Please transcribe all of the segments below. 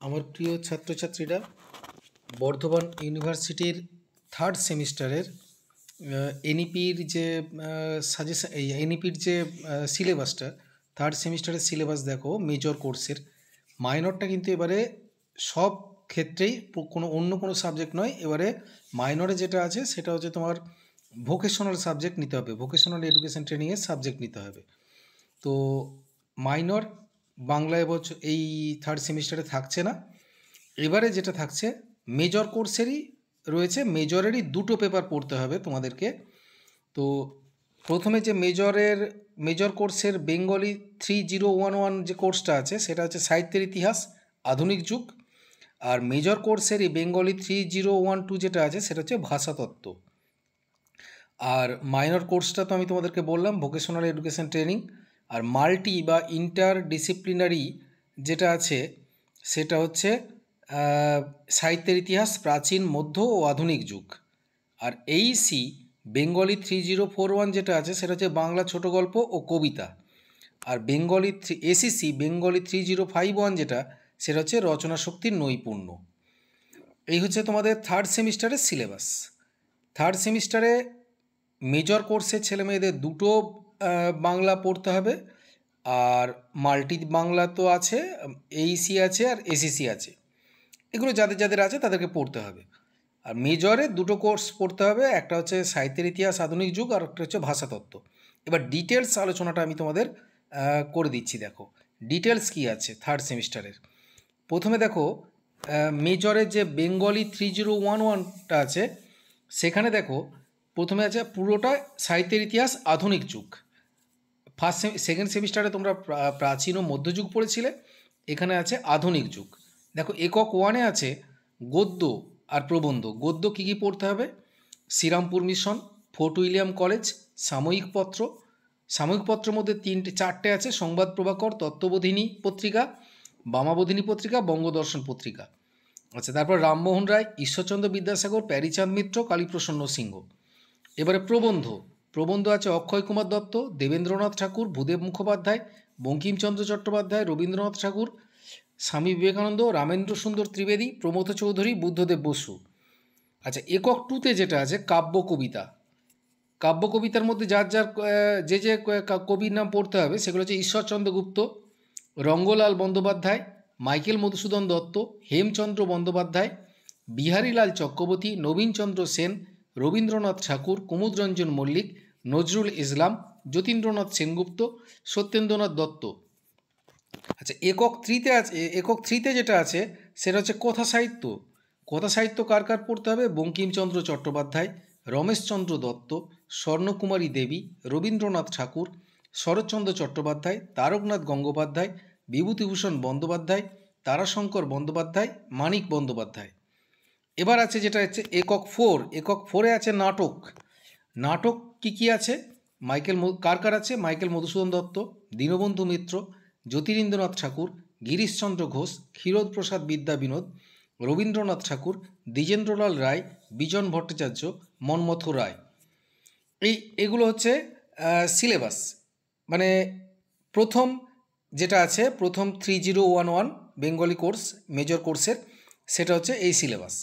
আমার প্রিয় ছাত্রছাত্রীরা, বর্ধমান ইউনিভার্সিটির থার্ড সেমিস্টারের এনইপির যে এনইপির যে সিলেবাসটা, থার্ড সেমিস্টারের সিলেবাস দেখো মেজর কোর্সের। মাইনরটা কিন্তু এবারে সব ক্ষেত্রেই অন্য কোনো সাবজেক্ট নয়, এবারে মাইনরে যেটা আছে সেটা হচ্ছে তোমার ভোকেশনাল সাবজেক্ট নিতে হবে, ভোকেশনাল এডুকেশন ট্রেনিংয়ের সাবজেক্ট নিতে হবে। তো মাইনর বাংলা এবছর এই থার্ড সেমিস্টারে থাকছে না। এবারে যেটা থাকছে মেজর কোর্সেরই রয়েছে, মেজরেরই দুটো পেপার পড়তে হবে তোমাদেরকে। তো প্রথমে যে মেজর কোর্সের বেঙ্গলি 3011 যে কোর্সটা আছে সেটা হচ্ছে সাহিত্যের ইতিহাস আধুনিক যুগ, আর মেজর কোর্সের এই বেঙ্গলি 3012 যেটা আছে সেটা হচ্ছে ভাষাতত্ত্ব। আর মাইনর কোর্সটা তো আমি তোমাদেরকে বললাম ভোকেশনাল এডুকেশন ট্রেনিং। আর মাল্টি বা ইন্টার ডিসিপ্লিনারি যেটা আছে সেটা হচ্ছে সাহিত্যের ইতিহাস প্রাচীন, মধ্য ও আধুনিক যুগ। আর এইসি বেঙ্গলি 3041 যেটা আছে সেটা হচ্ছে বাংলা ছোট গল্প ও কবিতা। আর এসিসি বেঙ্গলি 3051 যেটা সেটা হচ্ছে রচনা শক্তির নৈপুণ্য। এই হচ্ছে তোমাদের থার্ড সেমিস্টারের সিলেবাস। থার্ড সেমিস্টারে মেজর কোর্সের ছেলেমেয়েদের দুটো বাংলা পড়তে হবে, আর মাল্টি বাংলা তো আছে, এইসি আছে আর এসিসি আছে। এগুলো যাদের যাদের আছে তাদেরকে পড়তে হবে। আর মেজরে দুটো কোর্স পড়তে হবে, একটা হচ্ছে সাহিত্যের ইতিহাস আধুনিক যুগ আর একটা হচ্ছে ভাষাতত্ত্ব। এবার ডিটেলস আলোচনাটা আমি তোমাদের করে দিচ্ছি। দেখো ডিটেলস কী আছে থার্ড সেমিস্টারের। প্রথমে দেখো মেজরের যে বেঙ্গলি 3011টা আছে সেখানে দেখো প্রথমে আছে পুরোটা সাহিত্যের ইতিহাস আধুনিক যুগ। সেকেন্ড সেমিস্টারে তোমরা প্রাচীন ও মধ্যযুগ পড়েছিলে, এখানে আছে আধুনিক যুগ। দেখো একক ওয়ানে আছে গদ্য আর প্রবন্ধ। গদ্য কী কী পড়তে হবে? Serampore Mission, Fort William College, সাময়িক পত্র। সাময়িক পত্রের মধ্যে চারটে আছে, সংবাদ প্রভাকর, তত্ত্ববোধিনী পত্রিকা, বামাবোধিনী পত্রিকা, বঙ্গদর্শন পত্রিকা। আচ্ছা, তারপর রামমোহন রায়, ঈশ্বরচন্দ্র বিদ্যাসাগর, প্যারীচাঁদ মিত্র, কালীপ্রসন্ন সিংহ। এবারে প্রবন্ধ আছে অক্ষয় কুমার দত্ত, দেবেন্দ্রনাথ ঠাকুর, ভূদেব মুখোপাধ্যায়, বঙ্কিমচন্দ্র চট্টোপাধ্যায়, রবীন্দ্রনাথ ঠাকুর, স্বামী বিবেকানন্দ, রামেন্দ্র সুন্দর ত্রিবেদী, প্রমথ চৌধুরী, বুদ্ধদেব বসু। আচ্ছা, একক টুতে যেটা আছে কাব্য কবিতা। কাব্য কবিতার মধ্যে যার যে কবির নাম পড়তে হবে সেগুলো হচ্ছে ঈশ্বরচন্দ্র গুপ্ত, রঙ্গলাল বন্দ্যোপাধ্যায়, মাইকেল মধুসূদন দত্ত, হেমচন্দ্র বন্দ্যোপাধ্যায়, বিহারীলাল চক্রবর্তী, নবীনচন্দ্র সেন, রবীন্দ্রনাথ ঠাকুর, কুমুদরঞ্জন মল্লিক, নজরুল ইসলাম, যতীন্দ্রনাথ সেনগুপ্ত, সত্যেন্দ্রনাথ দত্ত। আচ্ছা, একক থ্রিতে যেটা আছে সেটা হচ্ছে কথা সাহিত্য। কথা সাহিত্য কার কার পড়তে হবে? বঙ্কিমচন্দ্র চট্টোপাধ্যায়, রমেশচন্দ্র দত্ত, স্বর্ণকুমারী দেবী, রবীন্দ্রনাথ ঠাকুর, শরৎচন্দ্র চট্টোপাধ্যায়, তারকনাথ গঙ্গোপাধ্যায়, বিভূতিভূষণ বন্দ্যোপাধ্যায়, তারাশঙ্কর বন্দ্যোপাধ্যায়, মানিক বন্দ্যোপাধ্যায়। এবার আছে যেটা হচ্ছে একক ফোরে আছে নাটক। নাটক কী আছে? কার কার আছে? মাইকেল মধুসূদন দত্ত, দীনবন্ধু মিত্র, জ্যোতিরিন্দ্রনাথ ঠাকুর, গিরিশচন্দ্র ঘোষ, ক্ষীরোদপ্রসাদ বিদ্যাবিনোদ, রবীন্দ্রনাথ ঠাকুর, দ্বিজেন্দ্রলাল রায়, বিজন ভট্টাচার্য, মন্মথ রায়। এগুলো হচ্ছে সিলেবাস। মানে প্রথম যেটা আছে, প্রথম 3011 বেঙ্গলি কোর্স মেজর কোর্সের, সেটা হচ্ছে এই সিলেবাস।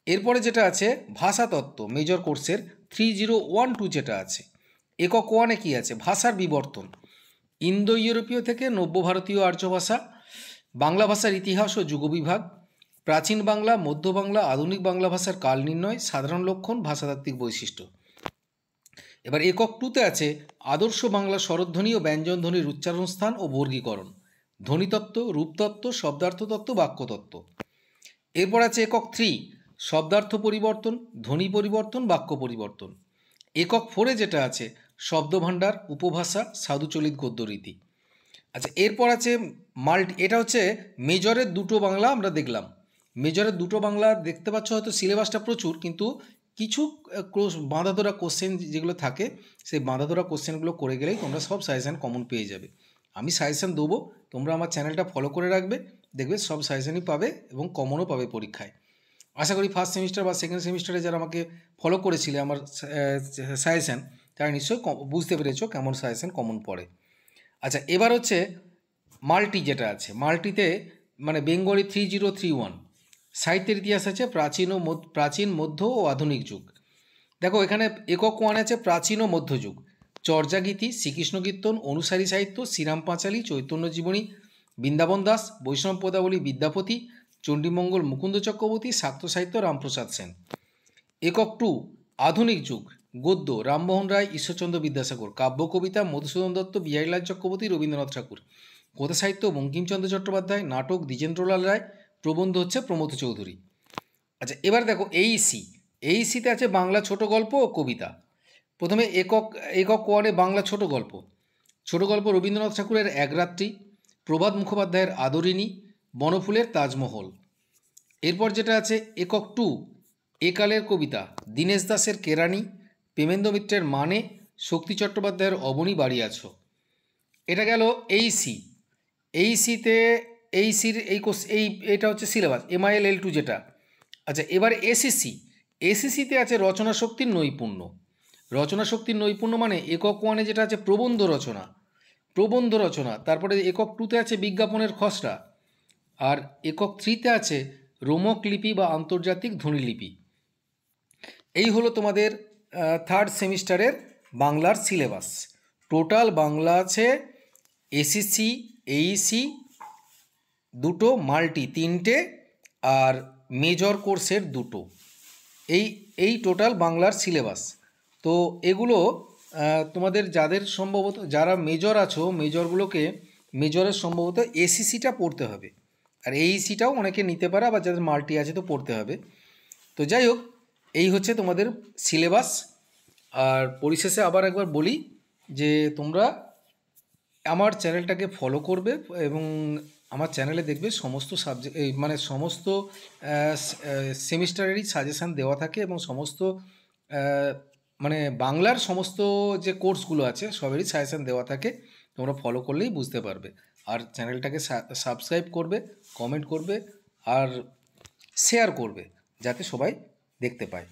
এরপরে যেটা আছে ভাষাতত্ত্ব মেজর কোর্সের 3012 যেটা আছে, একক ওয়ানে কী আছে? ভাষার বিবর্তন, ইন্দো ইউরোপীয় থেকে নব্য ভারতীয় আর্য ভাষা, বাংলা ভাষার ইতিহাস ও যুগবিভাগ, প্রাচীন বাংলা, মধ্য বাংলা, আধুনিক বাংলা ভাষার কাল নির্ণয়, সাধারণ লক্ষণ, ভাষাতাত্ত্বিক বৈশিষ্ট্য। এবার একক টুতে আছে আদর্শ বাংলা স্বরধ্বনি ও ব্যঞ্জনধ্বনির উচ্চারণস্থান ও বর্গীকরণ, ধ্বনিতত্ত্ব, রূপতত্ত্ব, শব্দার্থতত্ত্ব, বাক্যতত্ত্ব। এরপর আছে একক থ্রি শব্দার্থ পরিবর্তন, ধ্বনি পরিবর্তন, বাক্য পরিবর্তন। একক ফোরে যেটা আছে শব্দভাণ্ডার, উপভাষা, সাধুচলিত গদ্যরীতি। আচ্ছা, এরপর আছে এটা হচ্ছে মেজরের দুটো বাংলা আমরা দেখলাম। মেজরের দুটো বাংলা দেখতে পাচ্ছ, হয়তো সিলেবাসটা প্রচুর, কিন্তু কিছু বাঁধাধরা কোশ্চেন যেগুলো থাকে সেই বাঁধাধরা কোশ্চেনগুলো করে গেলেই তোমরা সব সাজেশান কমন পেয়ে যাবে। আমি সাজেশান দেবো, তোমরা আমার চ্যানেলটা ফলো করে রাখবে, দেখবে সব সাজেশানই পাবে এবং কমনও পাবে পরীক্ষায়। আশা করি ফার্স্ট সেমিস্টার বা সেকেন্ড সেমিস্টারে যারা আমাকে ফলো করেছিলে আমার সাজেশান, তারা নিশ্চয়ই বুঝতে পেরেছো কেমন সাজেশান কমন পড়ে। আচ্ছা, এবার হচ্ছে মাল্টি যেটা আছে, মাল্টিতে মানে বেঙ্গলি 3031। সাহিত্যের ইতিহাস আছে প্রাচীন মধ্য ও আধুনিক যুগ। দেখো এখানে একক 1 আছে প্রাচীন ও মধ্যযুগ, চর্যাগীতি, শ্রীকৃষ্ণ কীর্তন, অনুসারী সাহিত্য, শ্রীরাম পাঁচালী, চৈতন্য জীবনী, বৃন্দাবন দাস, বৈষ্ণব পদাবলী বিদ্যাপতি, চণ্ডীমঙ্গল মুকুন্দ চক্রবর্তী, শাক্ত সাহিত্য রামপ্রসাদ সেন। একক 2 আধুনিক যুগ, গদ্য রামমোহন রায়, ঈশ্বরচন্দ্র বিদ্যাসাগর, কাব্য কবিতা মধুসূদন দত্ত, বিহারীলাল চক্রবর্তী, রবীন্দ্রনাথ ঠাকুর, কথা সাহিত্য বঙ্কিমচন্দ্র চট্টোপাধ্যায়, নাটক দ্বিজেন্দ্রলাল রায়, প্রবন্ধ হচ্ছে প্রমথ চৌধুরী। আচ্ছা এবার দেখো এইসিতে আছে বাংলা ছোট গল্প ও কবিতা। প্রথমে একক 1 বাংলা ছোট গল্প রবীন্দ্রনাথ ঠাকুরের এক রাত্রি, প্রভাত মুখোপাধ্যায়ের আদরিণী, বনফুলের তাজমহল। এরপর যেটা আছে একক 2 একালের কবিতা, দীনেশ দাসের কেরানি, প্রেমেন্দ্র মিত্রের মানে, শক্তি চট্টোপাধ্যায়ের অবনী বাড়ি আছো। এটা গেল এইসিতে এটা হচ্ছে সিলেবাস MIL L2 যেটা। আচ্ছা এবার এসিসিতে আছে রচনা শক্তির নৈপুণ্য মানে একক 1 যেটা আছে প্রবন্ধ রচনা, তারপরে একক 2তে আছে বিজ্ঞাপনের খসড়া, আর একক 3তে আছে রোমক লিপি বা আন্তর্জাতিক ধ্বনিলিপি। এই হলো তোমাদের থার্ড সেমিস্টারের বাংলার সিলেবাস। টোটাল বাংলা আছে এসিসি, এইসি 2টো, মাল্টি 3টে, আর মেজর কোর্সের 2টো। এই টোটাল বাংলার সিলেবাস। তো এগুলো তোমাদের যারা মেজর আছো মেজরের সম্ভবত এসিসিটা পড়তে হবে, আর এইসিটাও অনেকে নিতে পারে, আবার যাদের মাল্টি আছে তো পড়তে হবে। তো যাই হোক এই হচ্ছে তোমাদের সিলেবাস। আর পরিশেষে আবার একবার বলি যে তোমরা আমার চ্যানেলটাকে ফলো করবে এবং আমার চ্যানেলে দেখবে সমস্ত সাবজেক্ট মানে সমস্ত সেমিস্টারেরই সাজেশান দেওয়া থাকে, এবং সমস্ত মানে বাংলার সমস্ত যে কোর্সগুলো আছে সবেরই সাজেশান দেওয়া থাকে। তোমরা ফলো করলেই বুঝতে পারবে। আর চ্যানেলটাকে সাবস্ক্রাইব করবে, কমেন্ট করবে আর শেয়ার করবে যাতে সবাই দেখতে পায়।